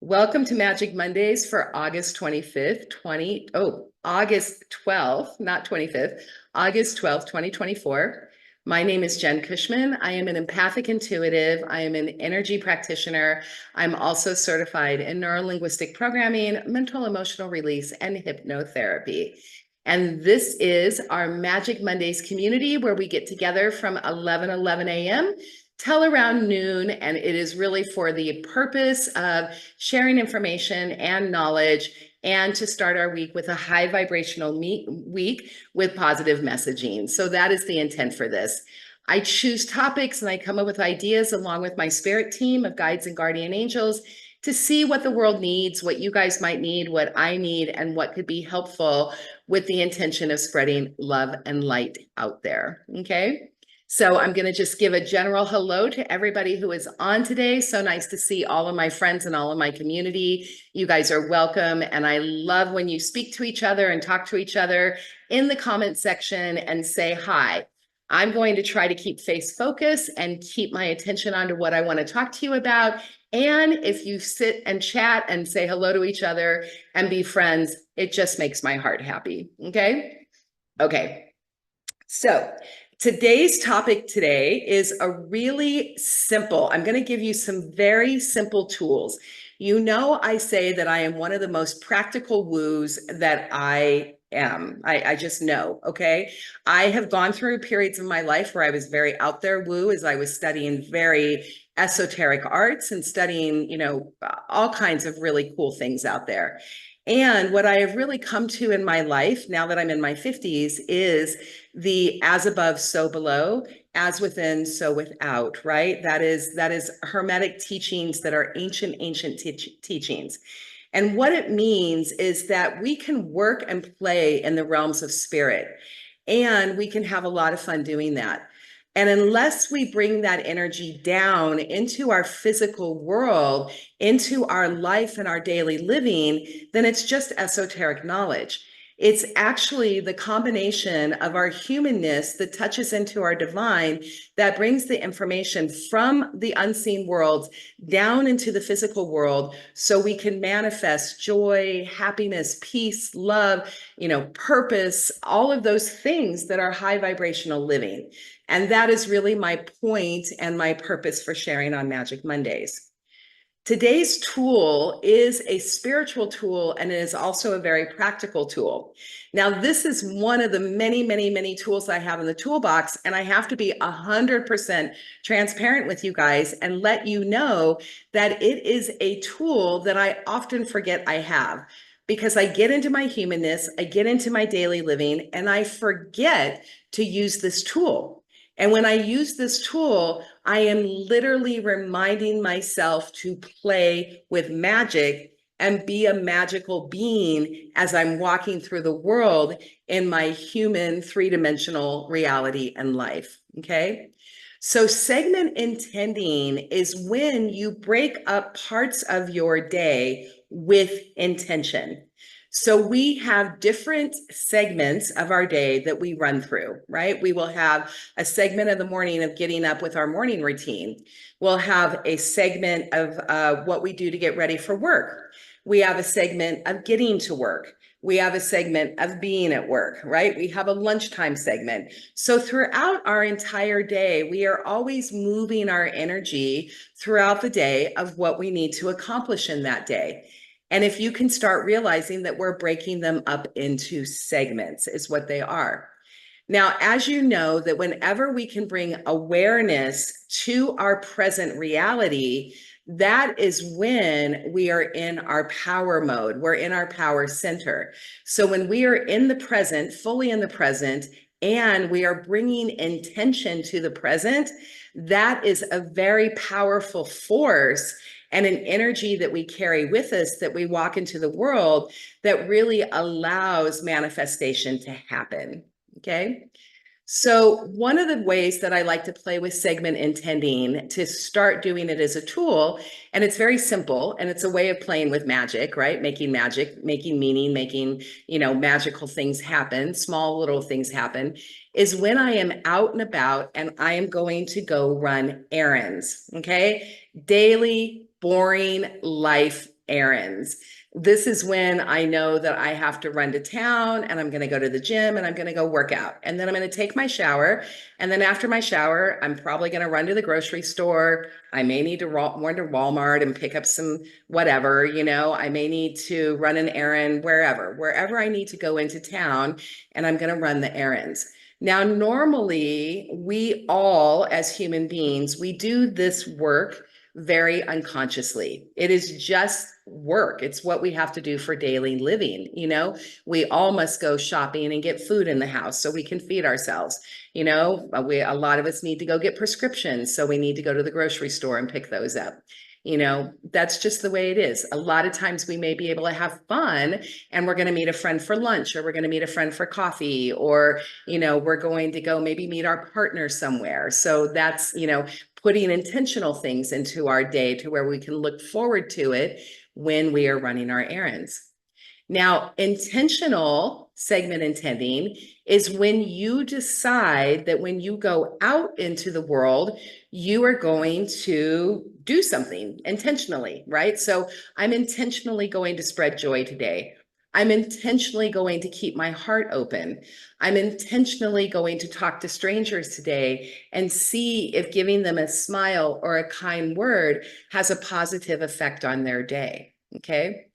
Welcome to Magic Mondays for August 25th, August 12th, not 25th, August 12th, 2024. My name is Jen Cushman. I am an empathic intuitive. I am an energy practitioner. I'm also certified in neuro-linguistic programming, mental emotional release, and hypnotherapy. And this is our Magic Mondays community where we get together from 11 a.m. till around noon, and it is really for the purpose of sharing information and knowledge and to start our week with a high vibrational week with positive messaging. So that is the intent for this. I choose topics and I come up with ideas along with my spirit team of guides and guardian angels to see what the world needs, what you guys might need, what I need, and what could be helpful with the intention of spreading love and light out there. Okay. So I'm going to just give a general hello to everybody who is on today. So nice to see all of my friends and all of my community. You guys are welcome. And I love when you speak to each other and talk to each other in the comment section and say hi. I'm going to try to keep face focus and keep my attention onto what I want to talk to you about. And if you sit and chat and say hello to each other and be friends, it just makes my heart happy. Okay. Okay. So today's topic today is a really simple, I'm going to give you some very simple tools. You know, I say that I am one of the most practical woos that I am. I just know, okay? I have gone through periods of my life where I was very out there woo as I was studying very esoteric arts and studying, you know, all kinds of really cool things out there. And what I have really come to in my life, now that I'm in my 50s, is the as above, so below, as within, so without, right? That is Hermetic teachings that are ancient teachings. And what it means is that we can work and play in the realms of spirit, and we can have a lot of fun doing that. And unless we bring that energy down into our physical world, into our life and our daily living, then it's just esoteric knowledge. It's actually the combination of our humanness that touches into our divine that brings the information from the unseen worlds down into the physical world so we can manifest joy, happiness, peace, love, you know, purpose, all of those things that are high vibrational living. And that is really my point and my purpose for sharing on Magic Mondays. Today's tool is a spiritual tool, and it is also a very practical tool. Now, this is one of the many, many, many tools I have in the toolbox, and I have to be 100% transparent with you guys and let you know that it is a tool that I often forget I have, because I get into my humanness, I get into my daily living, and I forget to use this tool. And when I use this tool, I am literally reminding myself to play with magic and be a magical being as I'm walking through the world in my human three-dimensional reality and life, okay? So segment intending is when you break up parts of your day with intention. So we have different segments of our day that we run through, right? We will have a segment of the morning of getting up with our morning routine. We'll have a segment of what we do to get ready for work. We have a segment of getting to work. We have a segment of being at work, right? We have a lunchtime segment. So throughout our entire day, we are always moving our energy throughout the day of what we need to accomplish in that day. And if you can start realizing that we're breaking them up into segments is what they are. Now, as you know, that whenever we can bring awareness to our present reality, that is when we are in our power mode. We're in our power center. So when we are in the present, fully in the present, and we are bringing intention to the present, that is a very powerful force and an energy that we carry with us that we walk into the world that really allows manifestation to happen, okay? So one of the ways that I like to play with segment intending to start doing it as a tool, and it's very simple, and it's a way of playing with magic, right? Making magic, making meaning, making, you know, magical things happen, small little things happen, is when I am out and about and I am going to go run errands, okay? Daily, boring life errands. This is when I know that I have to run to town and I'm going to go to the gym and I'm going to go work out. And then I'm going to take my shower. And then after my shower, I'm probably going to run to the grocery store. I may need to run to Walmart and pick up some whatever, I may need to run an errand wherever I need to go into town, and I'm going to run the errands. Now, normally we all as human beings, we do this work very unconsciously. It is just work. It's what we have to do for daily living. We all must go shopping and get food in the house so we can feed ourselves. A lot of us need to go get prescriptions, so we need to go to the grocery store and pick those up. That's just the way it is. A lot of times we may be able to have fun and we're going to meet a friend for lunch, or we're going to meet a friend for coffee, or, we're going to go maybe meet our partner somewhere. So that's, putting intentional things into our day to where we can look forward to it when we are running our errands. Now, intentional segment intending is when you decide that when you go out into the world, you are going to do something intentionally, right? So I'm intentionally going to spread joy today. I'm intentionally going to keep my heart open. I'm intentionally going to talk to strangers today and see if giving them a smile or a kind word has a positive effect on their day. Okay.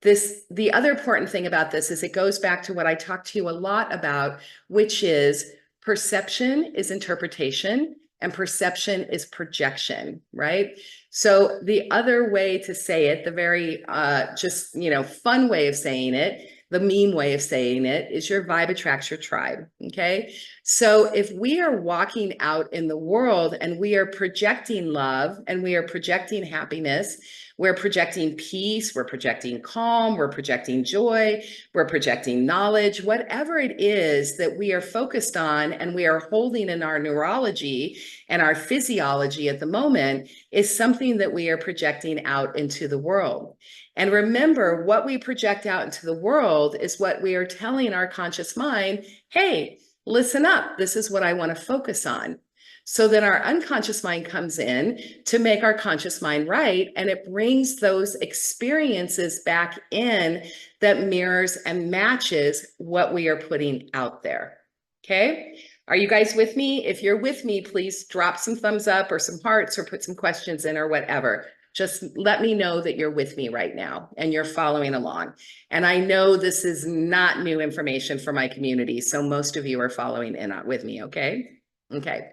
The other important thing about this is it goes back to what I talked to you a lot about, which is perception is interpretation and perception is projection, right? So the other way to say it, the very fun way of saying it, the meme way of saying it, is your vibe attracts your tribe. Okay. So if we are walking out in the world and we are projecting love and we are projecting happiness, we're projecting peace, we're projecting calm, we're projecting joy, we're projecting knowledge, whatever it is that we are focused on and we are holding in our neurology and our physiology at the moment is something that we are projecting out into the world. And remember, what we project out into the world is what we are telling our conscious mind, hey, listen up, this is what I want to focus on. So then our unconscious mind comes in to make our conscious mind right, and it brings those experiences back in that mirrors and matches what we are putting out there. Okay? Are you guys with me? If you're with me, please drop some thumbs up or some hearts or put some questions in or whatever. Just let me know that you're with me right now and you're following along. And I know this is not new information for my community, so most of you are following in with me, okay? Okay.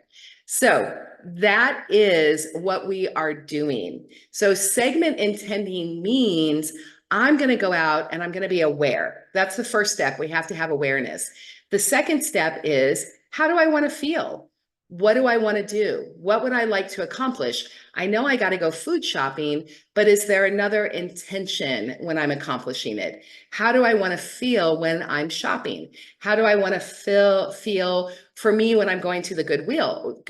So that is what we are doing. So segment intending means I'm going to go out and I'm going to be aware. That's the first step. We have to have awareness. The second step is, how do I want to feel? What do I want to do? What would I like to accomplish? I know I got to go food shopping, but is there another intention when I'm accomplishing it? How do I want to feel when I'm shopping? How do I want to feel for me when I'm going to the Goodwill,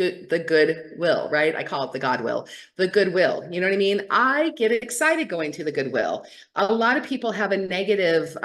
right? I call it the Godwill, the Goodwill. You know what I mean? I get excited going to the Goodwill. A lot of people have a negative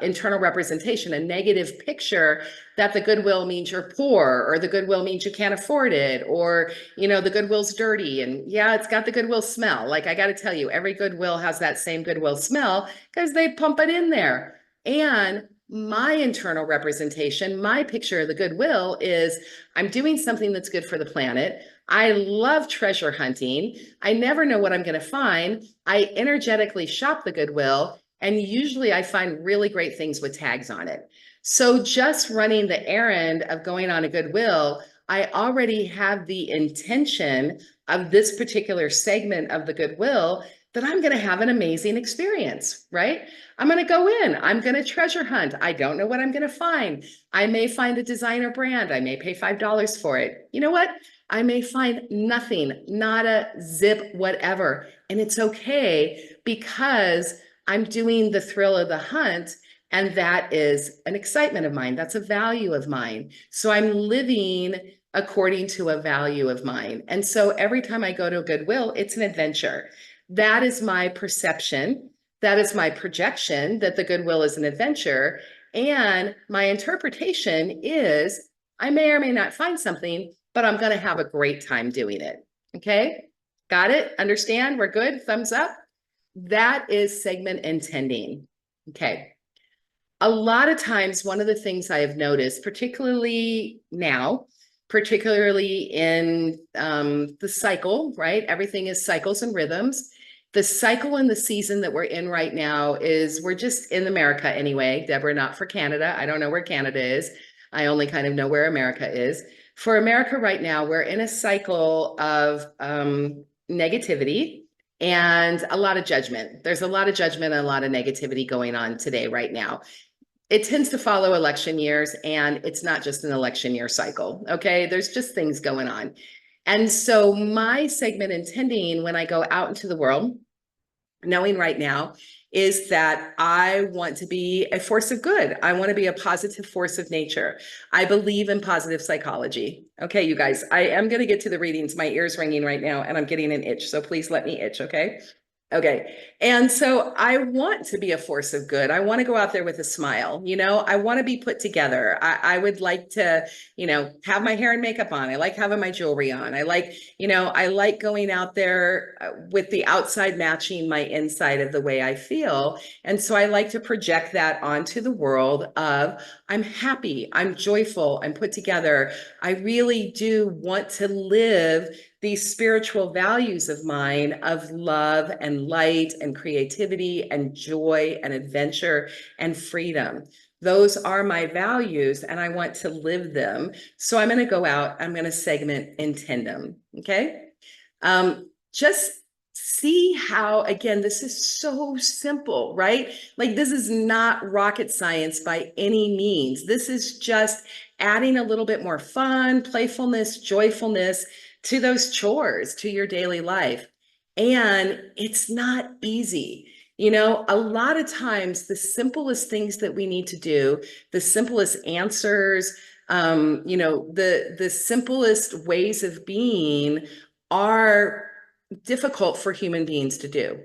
internal representation, a negative picture that the Goodwill means you're poor, or the Goodwill means you can't afford it, or, the Goodwill's dirty. And yeah, it's got the Goodwill smell. Like, I got to tell you, every Goodwill has that same Goodwill smell because they pump it in there. And my internal representation, my picture of the Goodwill is I'm doing something that's good for the planet. I love treasure hunting. I never know what I'm going to find. I energetically shop the Goodwill, and usually I find really great things with tags on it. So just running the errand of going on a Goodwill, I already have the intention of this particular segment of the Goodwill that I'm going to have an amazing experience, right? I'm going to go in, I'm going to treasure hunt. I don't know what I'm going to find. I may find a designer brand. I may pay $5 for it. You know what? I may find nothing, not a zip, whatever. And it's okay, because I'm doing the thrill of the hunt. And that is an excitement of mine. That's a value of mine. So I'm living according to a value of mine. And so every time I go to a Goodwill, it's an adventure. That is my perception. That is my projection that the Goodwill is an adventure. And my interpretation is I may or may not find something, but I'm going to have a great time doing it. Okay. Got it? Understand? We're good? Thumbs up. that is segment intending. Okay. A lot of times, one of the things I have noticed, particularly now, particularly in the cycle, right? Everything is cycles and rhythms. The cycle and the season that we're in right now is we're just in America anyway, Deborah, not for Canada. I don't know where Canada is. I only kind of know where America is. For America right now, we're in a cycle of negativity and a lot of judgment. There's a lot of judgment and a lot of negativity going on today, right now. It tends to follow election years, and it's not just an election year cycle. Okay. There's just things going on. And so my segment intending when I go out into the world, knowing right now, is that I want to be a force of good. I want to be a positive force of nature. I believe in positive psychology. Okay, you guys, I am going to get to the readings. My ear's ringing right now and I'm getting an itch. So please let me itch. Okay. Okay. And so I want to be a force of good. I want to go out there with a smile. I want to be put together. I would like to, have my hair and makeup on. I like having my jewelry on. I like going out there with the outside matching my inside of the way I feel. And so I like to project that onto the world of I'm happy, I'm joyful, I'm put together. I really do want to live these spiritual values of mine of love and light and creativity and joy and adventure and freedom. Those are my values and I want to live them. So I'm going to go out, I'm going to segment intend them. Okay. Just see how, again, this is so simple, right? Like this is not rocket science by any means. This is just adding a little bit more fun, playfulness, joyfulness to those chores, to your daily life. And it's not easy. A lot of times the simplest things that we need to do, the simplest answers, the simplest ways of being are difficult for human beings to do.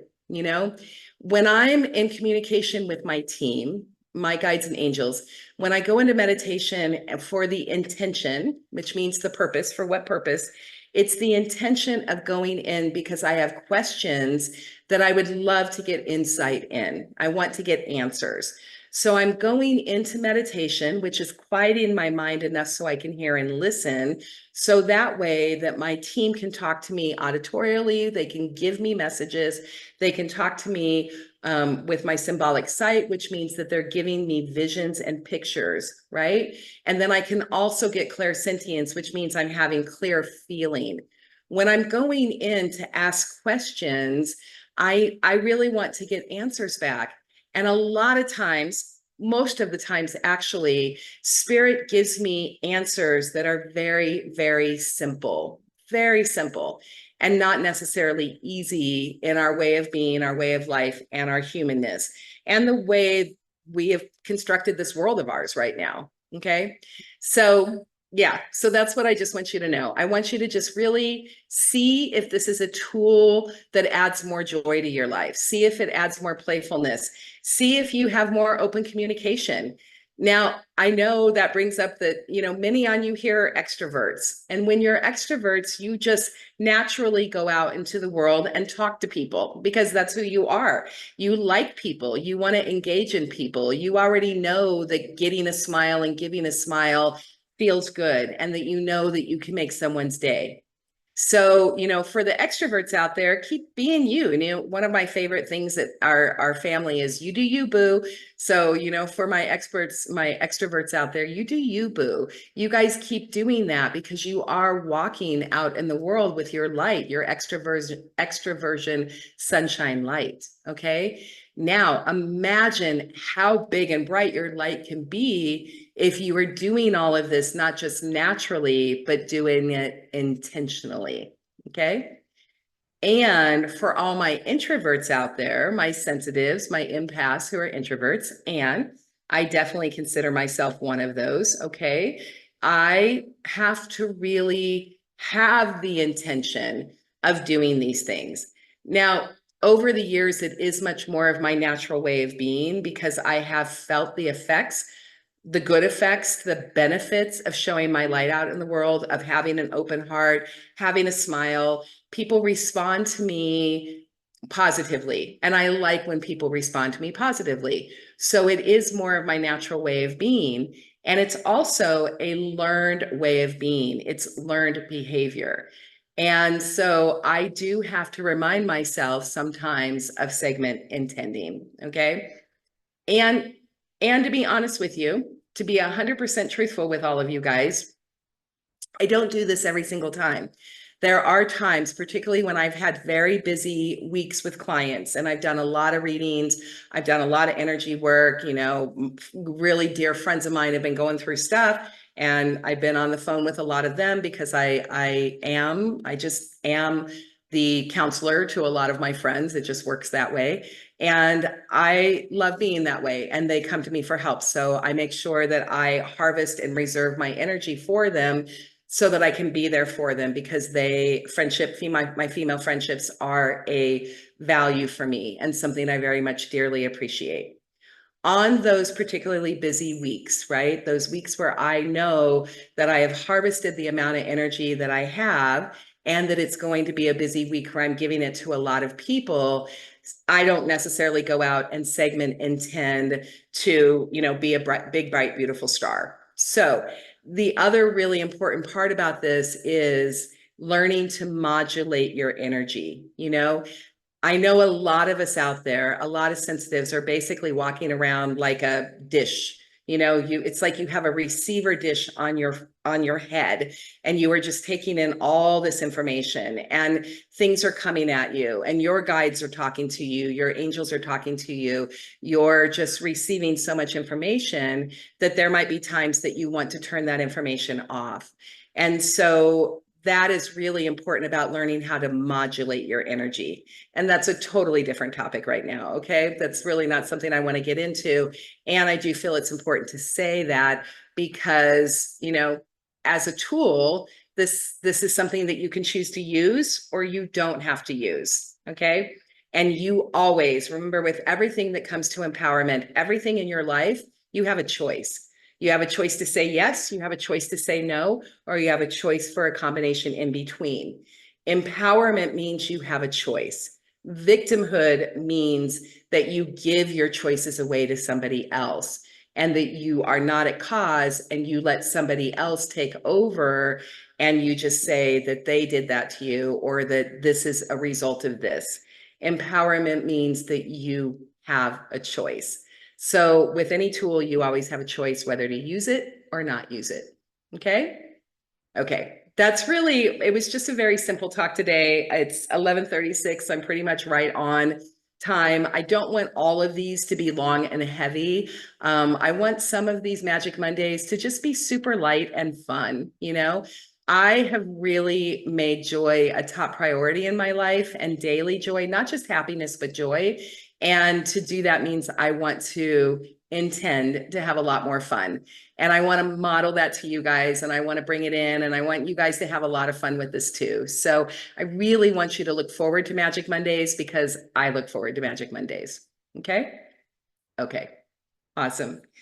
When I'm in communication with my team, my guides and angels, when I go into meditation for the intention, which means the purpose, for what purpose? It's the intention of going in because I have questions that I would love to get insight in. I want to get answers. So I'm going into meditation, which is quieting my mind enough so I can hear and listen. So that way that my team can talk to me auditorially, they can give me messages, they can talk to me with my symbolic sight, which means that they're giving me visions and pictures, right? And then I can also get clairsentience, which means I'm having clear feeling. When I'm going in to ask questions, I really want to get answers back. And a lot of times, most of the times actually, spirit gives me answers that are very, very simple, and not necessarily easy in our way of being, our way of life, and our humanness, and the way we have constructed this world of ours right now. Okay. So yeah, so that's what I just want you to know. I want you to just really see if this is a tool that adds more joy to your life. See if it adds more playfulness. See if you have more open communication. Now, I know that brings up that, many on you here are extroverts. And when you're extroverts, you just naturally go out into the world and talk to people because that's who you are. You like people. You want to engage in people. You already know that getting a smile and giving a smile feels good and that that you can make someone's day. So, for the extroverts out there, keep being you. One of my favorite things that our family is you do you, boo. So, for my extroverts out there, you do you, boo. You guys keep doing that because you are walking out in the world with your light, your extroversion sunshine light. Okay. Now imagine how big and bright your light can be if you were doing all of this, not just naturally, but doing it intentionally. Okay. And for all my introverts out there, my sensitives, my empaths who are introverts, and I definitely consider myself one of those. Okay. I have to really have the intention of doing these things. Now, over the years, it is much more of my natural way of being because I have felt the effects, the good effects, the benefits of showing my light out in the world, of having an open heart, having a smile. People respond to me positively. And I like when people respond to me positively. So it is more of my natural way of being. And it's also a learned way of being. It's learned behavior. And so I do have to remind myself sometimes of segment intending. Okay. And and to be honest with you, to be 100% truthful with all of you guys, I don't do this every single time. There are times, particularly when I've had very busy weeks with clients and I've done a lot of readings, I've done a lot of energy work, really dear friends of mine have been going through stuff and I've been on the phone with a lot of them because I just am the counselor to a lot of my friends. It just works that way. And I love being that way. And they come to me for help. So I make sure that I harvest and reserve my energy for them so that I can be there for them because my female friendships are a value for me and something I very much dearly appreciate. On those particularly busy weeks, right? Those weeks where I know that I have harvested the amount of energy that I have and that it's going to be a busy week where I'm giving it to a lot of people, I don't necessarily go out and segment intend to, be a big, bright, beautiful star. So the other really important part about this is learning to modulate your energy. I know a lot of us out there, a lot of sensitives are basically walking around like a dish. It's like you have a receiver dish on your head and you are just taking in all this information and things are coming at you and your guides are talking to you, your angels are talking to you. You're just receiving so much information that there might be times that you want to turn that information off. And so that is really important about learning how to modulate your energy. And that's a totally different topic right now. Okay. That's really not something I want to get into. And I do feel it's important to say that because, as a tool, this is something that you can choose to use or you don't have to use. Okay. And you always remember with everything that comes to empowerment, everything in your life, you have a choice. You have a choice to say yes, you have a choice to say no, or you have a choice for a combination in between. Empowerment means you have a choice. Victimhood means that you give your choices away to somebody else and that you are not at cause and you let somebody else take over and you just say that they did that to you or that this is a result of this. Empowerment means that you have a choice. So with any tool, you always have a choice whether to use it or not use it. Okay. Okay. It was just a very simple talk today. It's 11:36. I'm pretty much right on time. I don't want all of these to be long and heavy. I want some of these Magic Mondays to just be super light and fun. I have really made joy a top priority in my life and daily joy, not just happiness, but joy. And to do that means I want to intend to have a lot more fun. And I want to model that to you guys and I want to bring it in and I want you guys to have a lot of fun with this too. So I really want you to look forward to Magic Mondays because I look forward to Magic Mondays. Okay. Okay. Awesome.